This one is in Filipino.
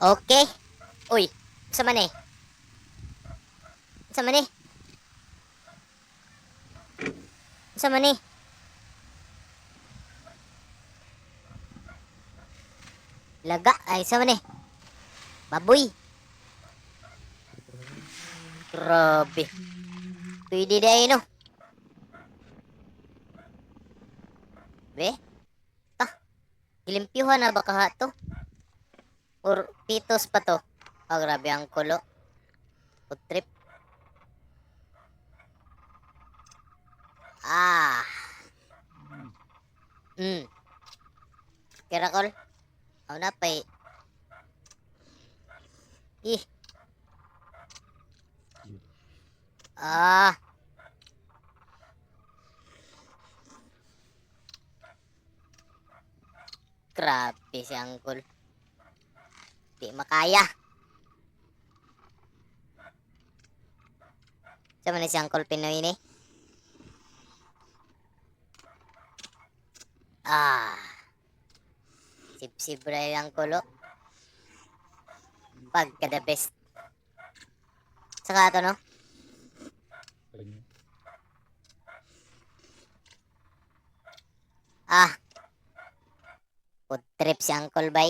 Okay. Uy, sa man eh. Sa man eh. Sa man eh. Laga ay sa man eh. Baboy. Grabe. Pwede day no. Be? Ah, gilimpyuhan na ba kaha to? Or pitos pa to? Oh, grabe ang kulo. Food trip. Ah. Hmm. Kirakol. Ako na pa eh. Ih. Ah. Grabe si Angkol. Di makaya. Sa man si Angkol Pinoy ni? Ah. Sip-sip rin ang kulo. Pagka the best. Saka ito no? Ah. Food trip si Uncle Bay.